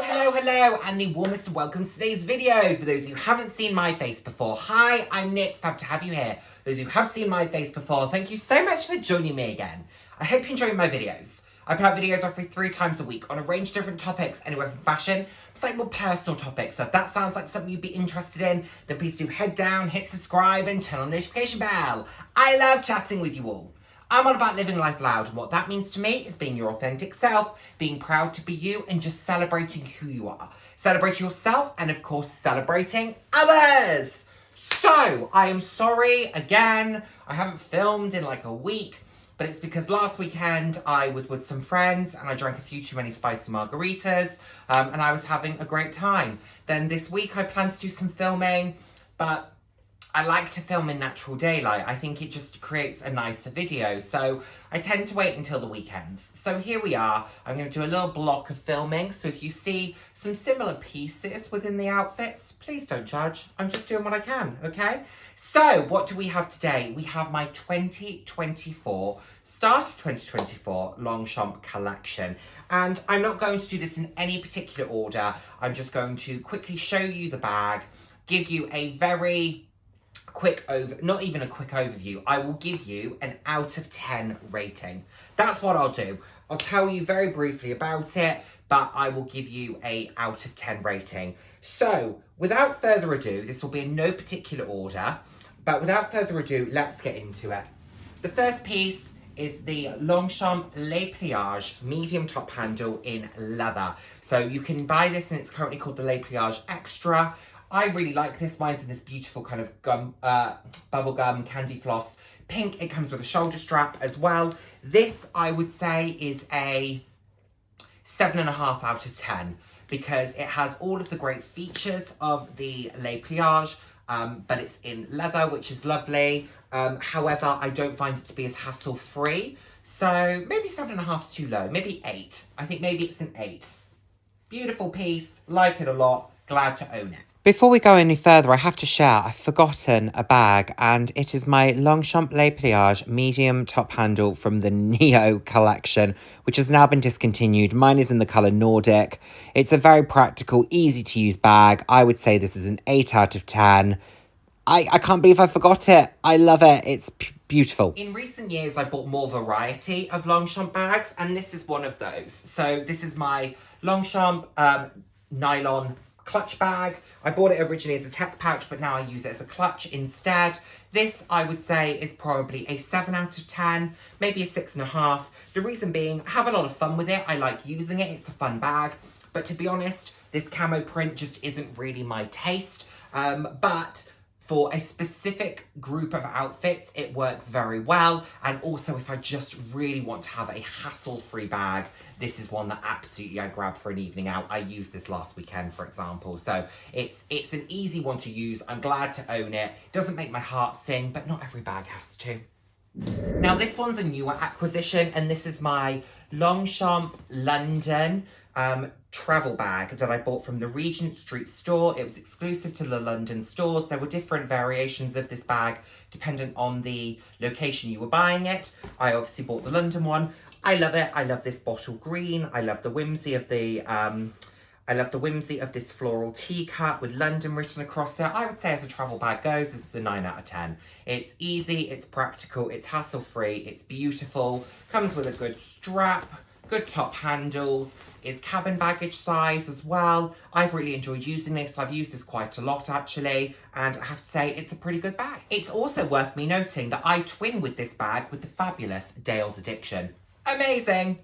Hello, and the warmest of welcomes to today's video. For those who haven't seen my face before, hi, I'm Nick, fab to have you here. Those who have seen my face before, thank you so much for joining me again. I hope you enjoy my videos. I put out videos roughly 3 times a week on a range of different topics, anywhere from fashion to slightly more personal topics. So if that sounds like something you'd be interested in, then please do head down, hit subscribe, and turn on the notification bell. I love chatting with you all. I'm all about living life loud, and what that means to me is being your authentic self, being proud to be you, and just celebrating who you are. Celebrating yourself, and of course, celebrating others. So, I am sorry, again, I haven't filmed in like a week, but it's because last weekend I was with some friends, and I drank a few too many spicy margaritas, and I was having a great time. Then this week I plan to do some filming, but I like to film in natural daylight. I think it just creates a nicer video. So I tend to wait until the weekends. So here we are. I'm going to do a little block of filming. So if you see some similar pieces within the outfits, please don't judge. I'm just doing what I can, okay? So what do we have today? We have my 2024, start of 2024 Longchamp collection. And I'm not going to do this in any particular order. I'm just going to quickly show you the bag, give you a very not even a quick overview. I will give you an out of 10 rating. That's what I'll do. I'll tell you very briefly about it, but I will give you a out of 10 rating. So without further ado, this will be in no particular order, but without further ado, let's get into it. The first piece is the Longchamp Le Pliage medium top handle in leather. So you can buy this, and it's currently called the Le Pliage Extra. I really like this. Mine's in this beautiful kind of bubblegum candy floss pink. It comes with a shoulder strap as well. This, I would say, is a 7.5 out of 10 because it has all of the great features of the Le Pliage, but it's in leather, which is lovely. However, I don't find it to be as hassle-free. So maybe 7.5 is too low. Maybe 8. I think maybe it's an 8. Beautiful piece. Like it a lot. Glad to own it. Before we go any further, I have to share, I've forgotten a bag, and it is my Longchamp Le Pliage medium top handle from the Neo collection, which has now been discontinued. Mine is in the colour Nordic. It's a very practical, easy to use bag. I would say this is an 8 out of 10. I can't believe I forgot it. I love it. It's beautiful. In recent years, I bought more variety of Longchamp bags, and this is one of those. So this is my Longchamp nylon clutch bag. I bought it originally as a tech pouch, but now I use it as a clutch instead. This, I would say, is probably a 7 out of 10, maybe a 6.5. The reason being, I have a lot of fun with it. I like using it. It's a fun bag. But to be honest, this camo print just isn't really my taste. But for a specific group of outfits, it works very well. And also, if I just really want to have a hassle-free bag, this is one that absolutely I grabbed for an evening out. I used this last weekend, for example. So it's an easy one to use. I'm glad to own it. It doesn't make my heart sing, but not every bag has to. Now, this one's a newer acquisition, and this is my Longchamp London travel bag that I bought from the Regent Street store. It was exclusive to the London stores. There were different variations of this bag dependent on the location you were buying it. I obviously bought the London one. I love it. I love this bottle green. I love the whimsy of this floral teacup with London written across it. I would say as a travel bag goes, this is a 9 out of 10. It's easy, it's practical, it's hassle-free, it's beautiful, comes with a good strap, good top handles, is cabin baggage size as well. I've really enjoyed using this. I've used this quite a lot actually, and I have to say it's a pretty good bag. It's also worth me noting that I twin with this bag with the fabulous Dale's Addiction. Amazing!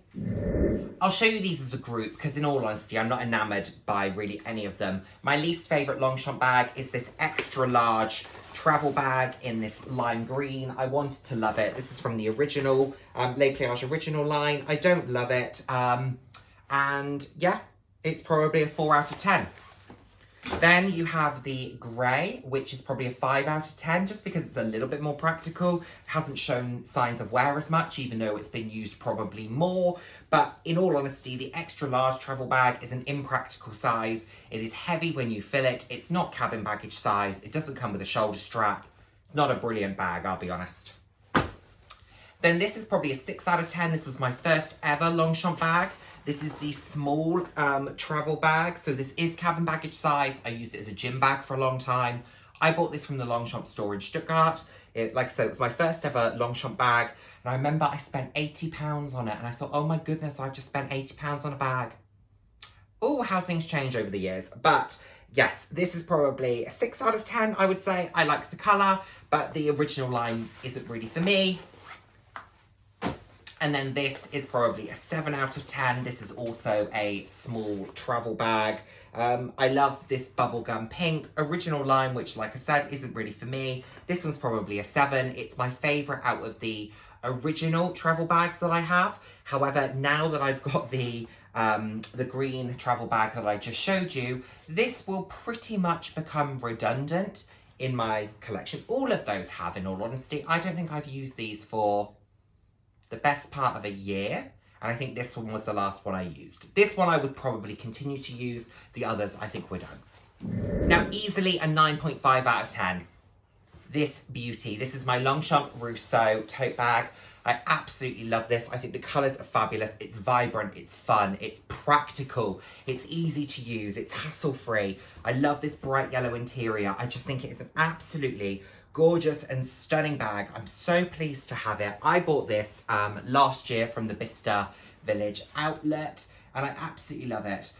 I'll show you these as a group because in all honesty, I'm not enamoured by really any of them. My least favourite Longchamp bag is this extra large travel bag in this lime green. I wanted to love it. This is from the original Le Pliage original line. I don't love it. And yeah, it's probably a 4 out of 10. Then you have the grey, which is probably a 5 out of 10, just because it's a little bit more practical. It hasn't shown signs of wear as much, even though it's been used probably more. But in all honesty, the extra large travel bag is an impractical size. It is heavy when you fill it. It's not cabin baggage size. It doesn't come with a shoulder strap. It's not a brilliant bag, I'll be honest. Then this is probably a 6 out of 10. This was my first ever Longchamp bag. This is the small travel bag. So this is cabin baggage size. I used it as a gym bag for a long time. I bought this from the Longchamp store in Stuttgart. Like I said, it was my first ever Longchamp bag. And I remember I spent £80 on it. And I thought, oh my goodness, I've just spent £80 on a bag. Oh, how things change over the years. But yes, this is probably a 6 out of 10, I would say. I like the colour, but the original line isn't really for me. And then this is probably a 7 out of 10. This is also a small travel bag. I love this bubblegum pink original line, which, like I've said, isn't really for me. This one's probably a 7. It's my favourite out of the original travel bags that I have. However, now that I've got the green travel bag that I just showed you, this will pretty much become redundant in my collection. All of those have, in all honesty. I don't think I've used these for the best part of a year, and I think this one was the last one I used. This one I would probably continue to use. The others I think we're done. Now, easily a 9.5 out of 10. This beauty. This is my Longchamp Rouso tote bag. I absolutely love this. I think the colours are fabulous. It's vibrant, it's fun, it's practical, it's easy to use, it's hassle-free. I love this bright yellow interior. I just think it is an absolutely gorgeous and stunning bag. I'm so pleased to have it. I bought this last year from the Bicester Village outlet, and I absolutely love it.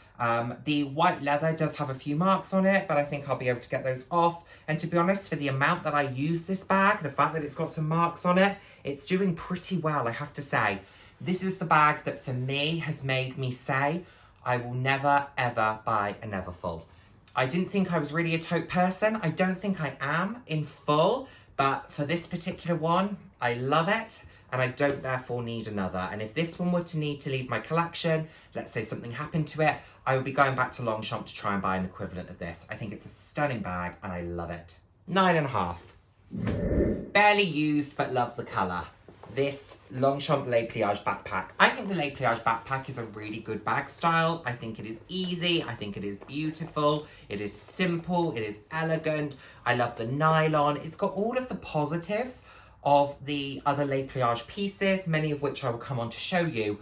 The white leather does have a few marks on it, but I think I'll be able to get those off. And to be honest, for the amount that I use this bag, the fact that it's got some marks on it, it's doing pretty well, I have to say. This is the bag that for me has made me say, I will never ever buy a Neverfull. I didn't think I was really a tote person. I don't think I am in full, but for this particular one, I love it. And I don't therefore need another. And if this one were to need to leave my collection, let's say something happened to it, I would be going back to Longchamp to try and buy an equivalent of this. I think it's a stunning bag and I love it. 9.5. Barely used, but love the colour. This Longchamp Les Pliages backpack. I think the Les Pliages backpack is a really good bag style. I think it is easy. I think it is beautiful. It is simple. It is elegant. I love the nylon. It's got all of the positives of the other Les Pliages pieces, many of which I will come on to show you,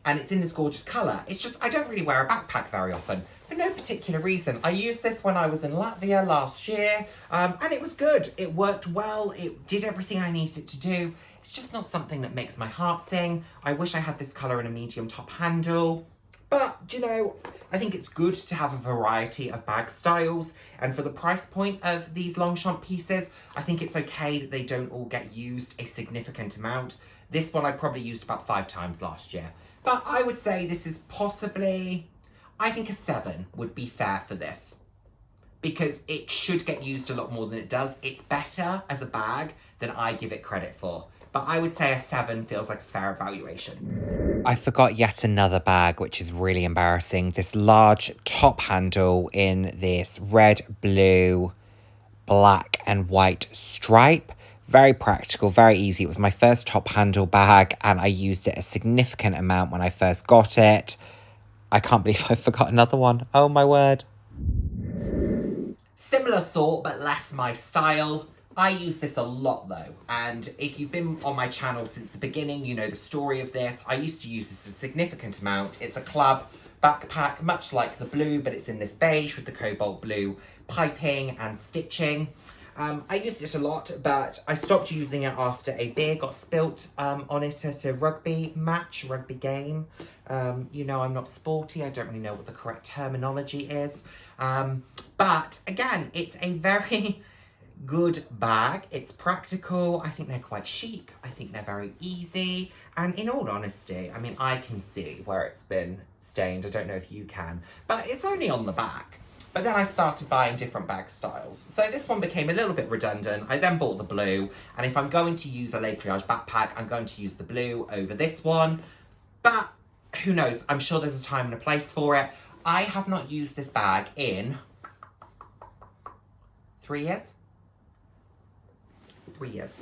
and it's in this gorgeous colour. It's just, I don't really wear a backpack very often, for no particular reason. I used this when I was in Latvia last year, and it was good. It worked well, it did everything I needed it to do. It's just not something that makes my heart sing. I wish I had this colour in a medium top handle, but, you know, I think it's good to have a variety of bag styles, and for the price point of these Longchamp pieces, I think it's okay that they don't all get used a significant amount. This one I probably used about 5 times last year, but I would say this is possibly, I think a 7 would be fair for this, because it should get used a lot more than it does. It's better as a bag than I give it credit for. But I would say a 7 feels like a fair evaluation. I forgot yet another bag, which is really embarrassing. This large top handle in this red, blue, black and white stripe. Very practical, very easy. It was my first top handle bag and I used it a significant amount when I first got it. I can't believe I forgot another one. Oh my word. Similar thought, but less my style. I use this a lot though, and if you've been on my channel since the beginning, you know the story of this. I used to use this a significant amount. It's a club backpack, much like the blue, but it's in this beige with the cobalt blue piping and stitching. I used it a lot, but I stopped using it after a beer got spilt on it at a rugby game. You know, I'm not sporty. I don't really know what the correct terminology is. But again, it's a very good bag. It's practical. I think they're quite chic. I think they're very easy. And in all honesty, I mean, I can see where it's been stained. I don't know if you can, but it's only on the back. But then I started buying different bag styles. So this one became a little bit redundant. I then bought the blue. And if I'm going to use a Les Pliages backpack, I'm going to use the blue over this one. But who knows? I'm sure there's a time and a place for it. I have not used this bag in 3 years. 3 years.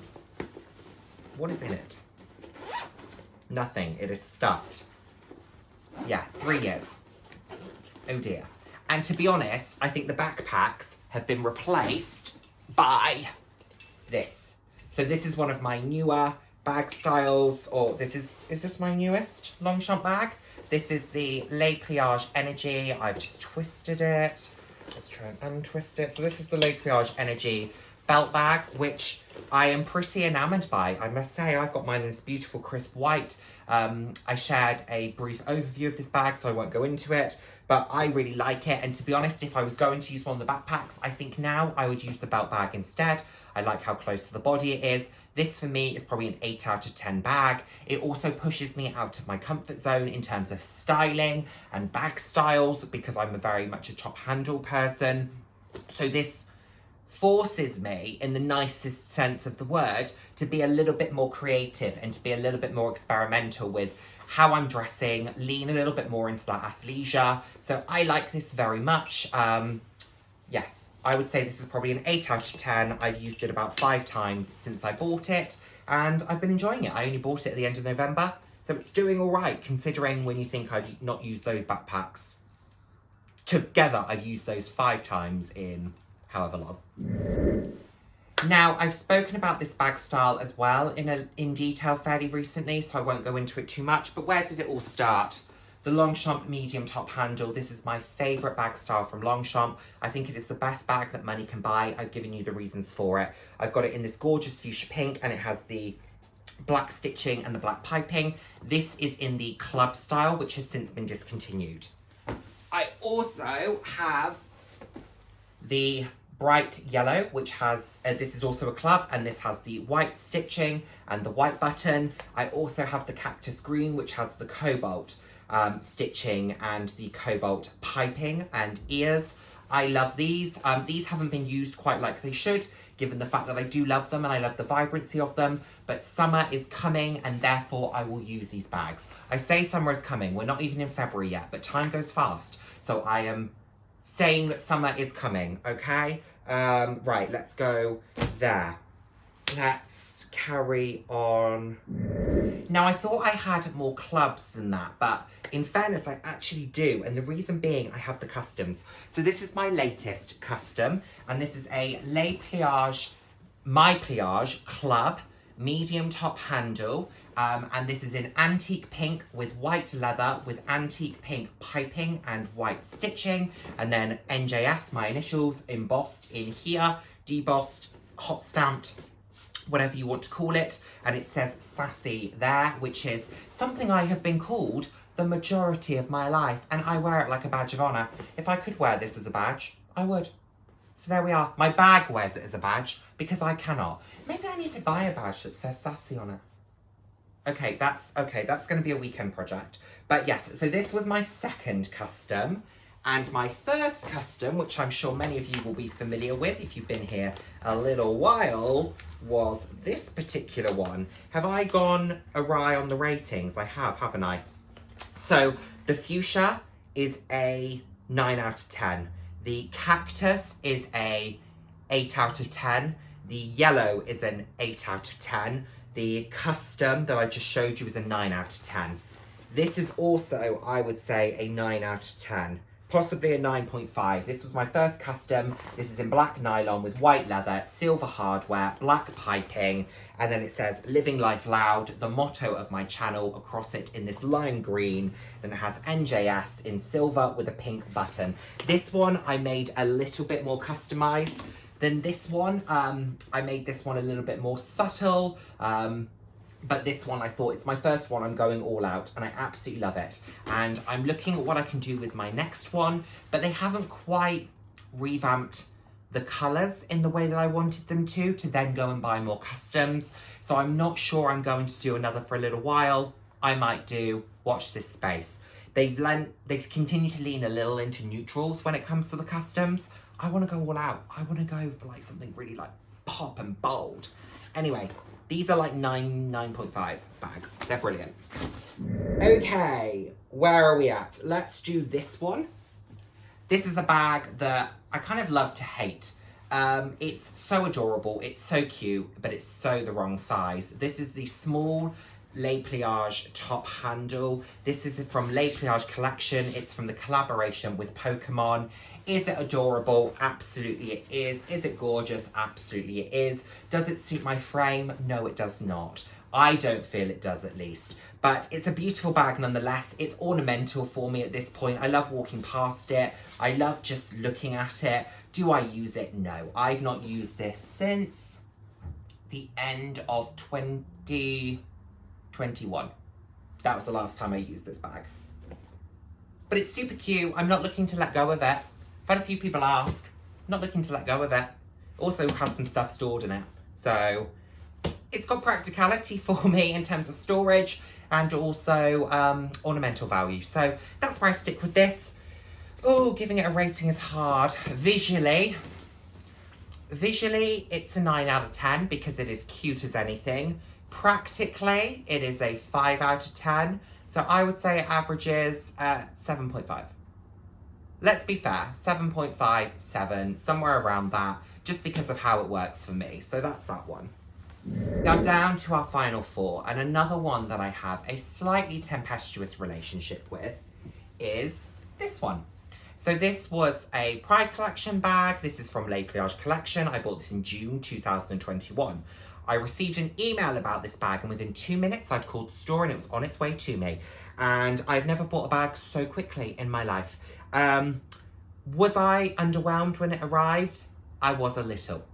What is in it? Nothing. It is stuffed. Yeah, 3 years. Oh dear. And to be honest, I think the backpacks have been replaced by this. So this is one of my newer bag styles, or is this my newest Longchamp bag? This is the Le Pliage Energy. I've just twisted it. Let's try and untwist it. So this is the Le Pliage Energy belt bag, which I am pretty enamoured by. I must say, I've got mine in this beautiful crisp white. I shared a brief overview of this bag, so I won't go into it, but I really like it. And to be honest, if I was going to use one of the backpacks, I think now I would use the belt bag instead. I like how close to the body it is. This for me is probably an 8 out of 10 bag. It also pushes me out of my comfort zone in terms of styling and bag styles, because I'm very much a top handle person. So this forces me, in the nicest sense of the word, to be a little bit more creative and to be a little bit more experimental with how I'm dressing, lean a little bit more into that athleisure. So I like this very much. Yes, I would say this is probably an 8 out of 10. I've used it about 5 times since I bought it, and I've been enjoying it. I only bought it at the end of November, so it's doing all right, considering when you think I've not used those backpacks. Together, I've used those 5 times in however long. Now, I've spoken about this bag style as well in detail fairly recently, so I won't go into it too much, but where did it all start? The Longchamp medium top handle. This is my favourite bag style from Longchamp. I think it is the best bag that money can buy. I've given you the reasons for it. I've got it in this gorgeous fuchsia pink, and it has the black stitching and the black piping. This is in the club style, which has since been discontinued. I also have the bright yellow, which has, this is also a club, and this has the white stitching and the white button. I also have the cactus green, which has the cobalt stitching and the cobalt piping and ears. I love these. These haven't been used quite like they should, given the fact that I do love them and I love the vibrancy of them, but summer is coming and therefore I will use these bags. I say summer is coming, we're not even in February yet, but time goes fast. So I am saying that summer is coming, okay? Right, let's go there. Let's carry on. Now, I thought I had more clubs than that, but in fairness, I actually do. And the reason being, I have the customs. So this is my latest custom, and this is a Le Pliage, My Pliage Club medium top handle. And this is in antique pink with white leather with antique pink piping and white stitching, and then NJS, my initials, embossed in here, debossed, hot stamped, whatever you want to call it, and it says sassy there, which is something I have been called the majority of my life, and I wear it like a badge of honour. If I could wear this as a badge, I would. So there we are. My bag wears it as a badge because I cannot. Maybe I need to buy a badge that says sassy on it. Okay, that's going to be a weekend project. But yes, so this was my second custom. And my first custom, which I'm sure many of you will be familiar with if you've been here a little while, was this particular one. Have I gone awry on the ratings? I have, haven't I? So the fuchsia is a 9 out of 10. The cactus is a 8 out of 10. The yellow is an 8 out of 10. The custom that I just showed you is a 9 out of 10. This is also, I would say, a 9 out of 10. Possibly a 9.5. This was my first custom. This is in black nylon with white leather, silver hardware, black piping, and then it says Living Life Loud, the motto of my channel, across it in this lime green, and it has NJS in silver with a pink button. This one I made a little bit more customized than this one. I made this one a little bit more subtle, but this one I thought, it's my first one, I'm going all out, and I absolutely love it. And I'm looking at what I can do with my next one, but they haven't quite revamped the colours in the way that I wanted them to then go and buy more customs. So I'm not sure I'm going to do another for a little while. I might do, watch this space. They continue to lean a little into neutrals when it comes to the customs. I want to go all out. I want to go for like something really like pop and bold. Anyway, these are like 9.5 bags. They're brilliant. Okay, where are we at? Let's do this one. This is a bag that I kind of love to hate. It's so adorable, it's so cute, but it's so the wrong size. This is the small Le Pliage top handle. This is from Le Pliage collection. It's from the collaboration with Pokémon. Is it adorable? Absolutely it is. Is it gorgeous? Absolutely it is. Does it suit my frame? No, it does not. I don't feel it does, at least. But it's a beautiful bag nonetheless. It's ornamental for me at this point. I love walking past it. I love just looking at it. Do I use it? No. I've not used this since the end of 2021. That was the last time I used this bag. But it's super cute. I'm not looking to let go of it. I've had a few people ask. I'm not looking to let go of it. Also has some stuff stored in it. So it's got practicality for me in terms of storage and also ornamental value. So that's where I stick with this. Oh, giving it a rating is hard. Visually, it's a 9 out of 10 because it is cute as anything. Practically, it is a 5 out of 10. So I would say it averages 7.5. Let's be fair, 7.5, 7, somewhere around that, just because of how it works for me. So that's that one. Now down to our final 4, and another one that I have a slightly tempestuous relationship with is this one. So this was a Pride collection bag. This is from Les Pliages collection. I bought this in June 2021. I received an email about this bag, and within 2 minutes I'd called the store and it was on its way to me. And I've never bought a bag so quickly in my life. Was I underwhelmed when it arrived? I was a little.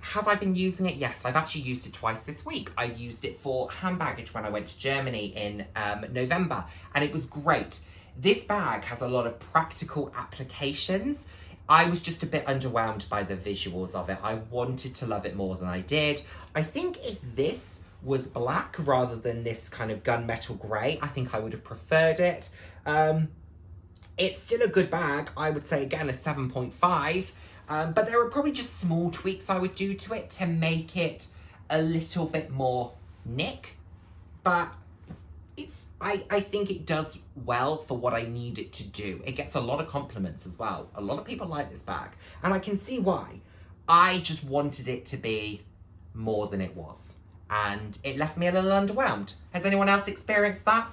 Have I been using it? Yes, I've actually used it twice this week. I used it for hand baggage when I went to Germany in November, and it was great. This bag has a lot of practical applications. I was just a bit underwhelmed by the visuals of it. I wanted to love it more than I did. I think if this was black rather than this kind of gunmetal grey, I think I would have preferred it. It's still a good bag. I would say, again, a 7.5. But there are probably just small tweaks I would do to it to make it a little bit more Nick. But I think it does well for what I need it to do. It gets a lot of compliments as well. A lot of people like this bag, and I can see why. I just wanted it to be more than it was, and it left me a little underwhelmed. Has anyone else experienced that?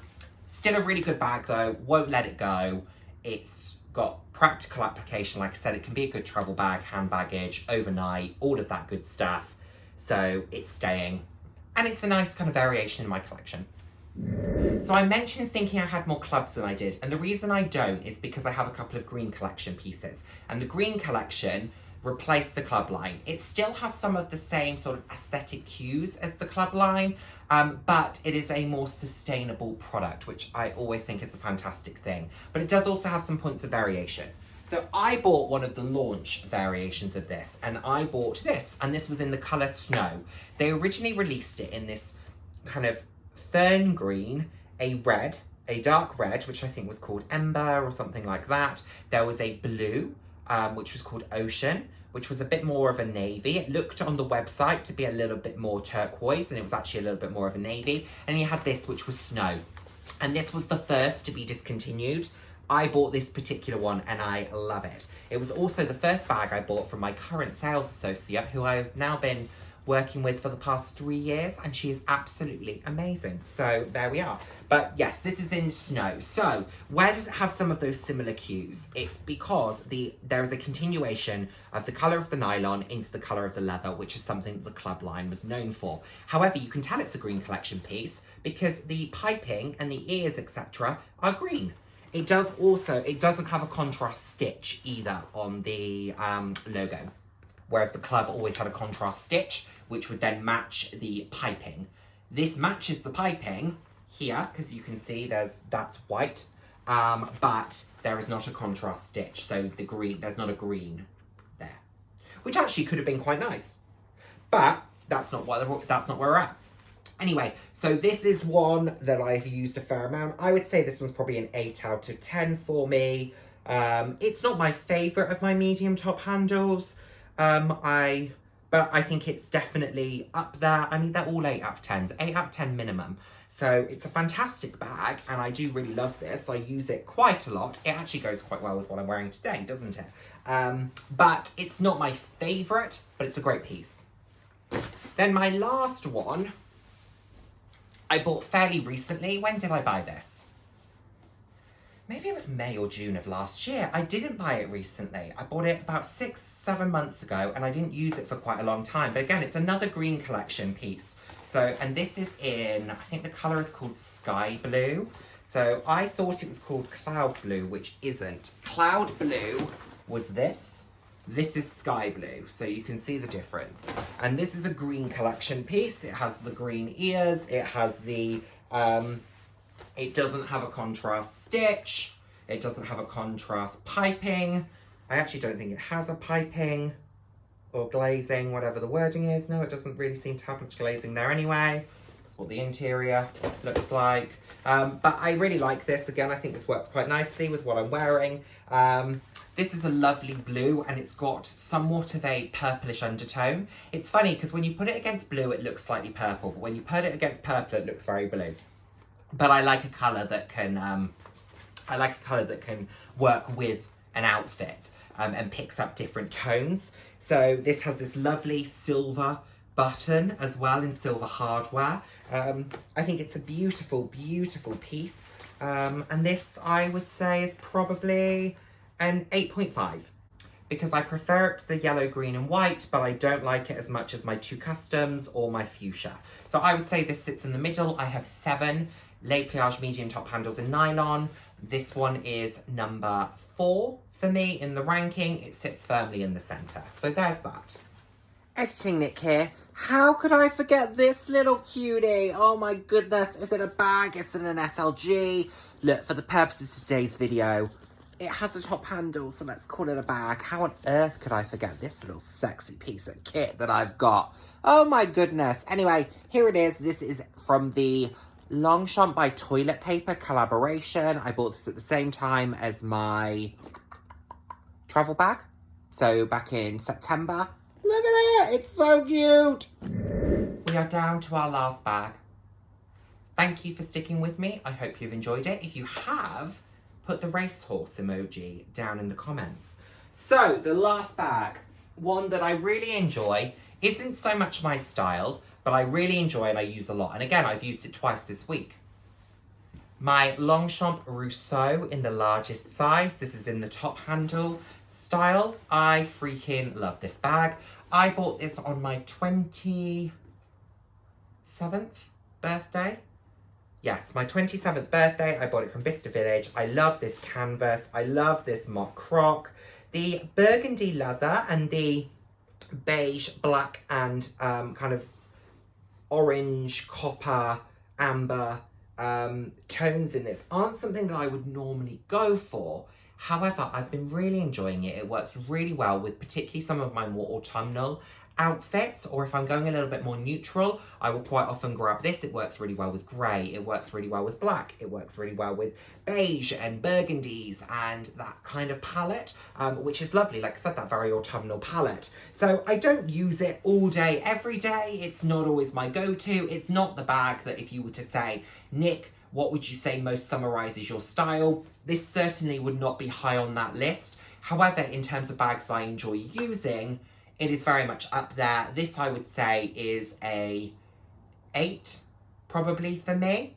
Still a really good bag though, won't let it go. It's got practical application. Like I said, it can be a good travel bag, hand baggage, overnight, all of that good stuff. So it's staying, and it's a nice kind of variation in my collection. So I mentioned thinking I had more clubs than I did, and the reason I don't is because I have a couple of green collection pieces, and the green collection replaced the club line. It still has some of the same sort of aesthetic cues as the club line, but it is a more sustainable product, which I always think is a fantastic thing. But it does also have some points of variation. So I bought one of the launch variations of this, and I bought this, and this was in the colour Snow. They originally released it in this kind of fern green, a dark red, which I think was called Ember or something like that. There was a blue, which was called Ocean, which was a bit more of a navy. It looked on the website to be a little bit more turquoise, and it was actually a little bit more of a navy. And you had this, which was Snow. And this was the first to be discontinued. I bought this particular one and I love it. It was also the first bag I bought from my current sales associate, who I've now been working with for the past 3 years, and she is absolutely amazing. So there we are. But yes, this is in Snow. So where does it have some of those similar cues? It's because there is a continuation of the colour of the nylon into the colour of the leather, which is something that the club line was known for. However, you can tell it's a green collection piece because the piping and the ears, etc., are green. It doesn't have a contrast stitch either on the logo, whereas the club always had a contrast stitch, which would then match the piping. This matches the piping here, because you can see that's white, but there is not a contrast stitch, so there's not a green there, which actually could have been quite nice, but that's not where we're at. Anyway, so this is one that I've used a fair amount. I would say this one's probably an 8 out of 10 for me. It's not my favourite of my medium top handles, but I think it's definitely up there. I mean, they're all 8 out of 10s, 8 out of 10 minimum. So it's a fantastic bag, and I do really love this. I use it quite a lot. It actually goes quite well with what I'm wearing today, doesn't it? But it's not my favourite, but it's a great piece. Then my last one, I bought fairly recently. When did I buy this? maybe it was May or June of last year. I didn't buy it recently. I bought it about 6-7 months ago and I didn't use it for quite a long time. But again, it's another green collection piece. So, and this is in, I think the colour is called Sky Blue. So I thought it was called Cloud Blue, which isn't. Cloud Blue was this. This is Sky Blue, so you can see the difference. And this is a green collection piece. It has the green ears. It has the, it doesn't have a contrast stitch. It doesn't have a contrast piping. I actually don't think it has a piping or glazing, whatever the wording is. No, it doesn't really seem to have much glazing there anyway. That's what the interior looks like. But I really like this. Again, I think this works quite nicely with what I'm wearing. This is a lovely blue and it's got somewhat of a purplish undertone. It's funny because when you put it against blue, it looks slightly purple, but when you put it against purple, it looks very blue. But I like a colour that can, work with an outfit and picks up different tones. So this has this lovely silver button as well in silver hardware. I think it's a beautiful, beautiful piece. And this, I would say, is probably an 8.5 because I prefer it to the yellow, green and white, but I don't like it as much as my 2 customs or my fuchsia. So I would say this sits in the middle. I have 7 Les Pliage medium top handles in nylon. This one is number 4 for me in the ranking. It sits firmly in the centre. So there's that. Editing Nick here. How could I forget this little cutie? Oh my goodness, is it a bag? Is it an SLG? Look, for the purposes of today's video, it has a top handle, so let's call it a bag. How on earth could I forget this little sexy piece of kit that I've got? Oh my goodness. Anyway, here it is. This is from the Longchamp by Toilet Paper collaboration. I bought this at the same time as my travel bag. So back in September. Look at it, it's so cute. We are down to our last bag. Thank you for sticking with me. I hope you've enjoyed it. If you have, put the racehorse emoji down in the comments. So the last bag, one that I really enjoy, isn't so much my style, but I really enjoy and I use a lot. And again, I've used it twice this week. My Longchamp Rouso in the largest size. This is in the top handle style. I freaking love this bag. I bought this on my 27th birthday. Yes, my 27th birthday. I bought it from Bicester Village. I love this canvas. I love this mock croc. The burgundy leather and the beige, black and kind of orange, copper, amber tones in this aren't something that I would normally go for. However, I've been really enjoying it. It works really well with particularly some of my more autumnal outfits, or if I'm going a little bit more neutral, I will quite often grab this. It works really well with grey, it works really well with black, it works really well with beige and burgundies and that kind of palette, which is lovely. Like I said, that very autumnal palette. So I don't use it all day, every day. It's not always my go-to. It's not the bag that if you were to say, Nick, what would you say most summarises your style? This certainly would not be high on that list. However, in terms of bags that I enjoy using, it is very much up there. This, I would say, is a 8, probably, for me.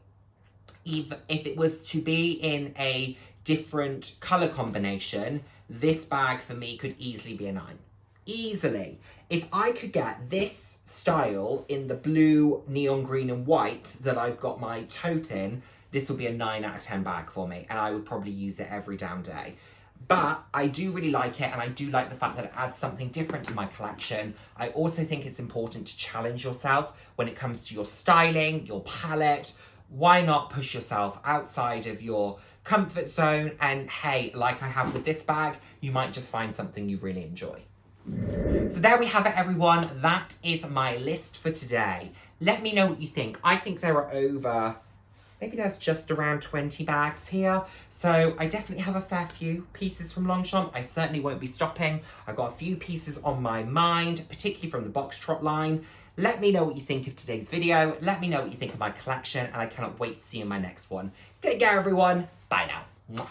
If it was to be in a different colour combination, this bag, for me, could easily be a 9. Easily. If I could get this style in the blue, neon green and white that I've got my tote in, this would be a 9 out of 10 bag for me, and I would probably use it every damn day. But I do really like it, and I do like the fact that it adds something different to my collection. I also think it's important to challenge yourself when it comes to your styling, your palette. Why not push yourself outside of your comfort zone? And hey, like I have with this bag, you might just find something you really enjoy. So there we have it, everyone. That is my list for today. Let me know what you think. I think there are over, maybe there's just around 20 bags here. So I definitely have a fair few pieces from Longchamp. I certainly won't be stopping. I've got a few pieces on my mind, particularly from the Boxtrot line. Let me know what you think of today's video. Let me know what you think of my collection, and I cannot wait to see you in my next one. Take care, everyone. Bye now. Mwah.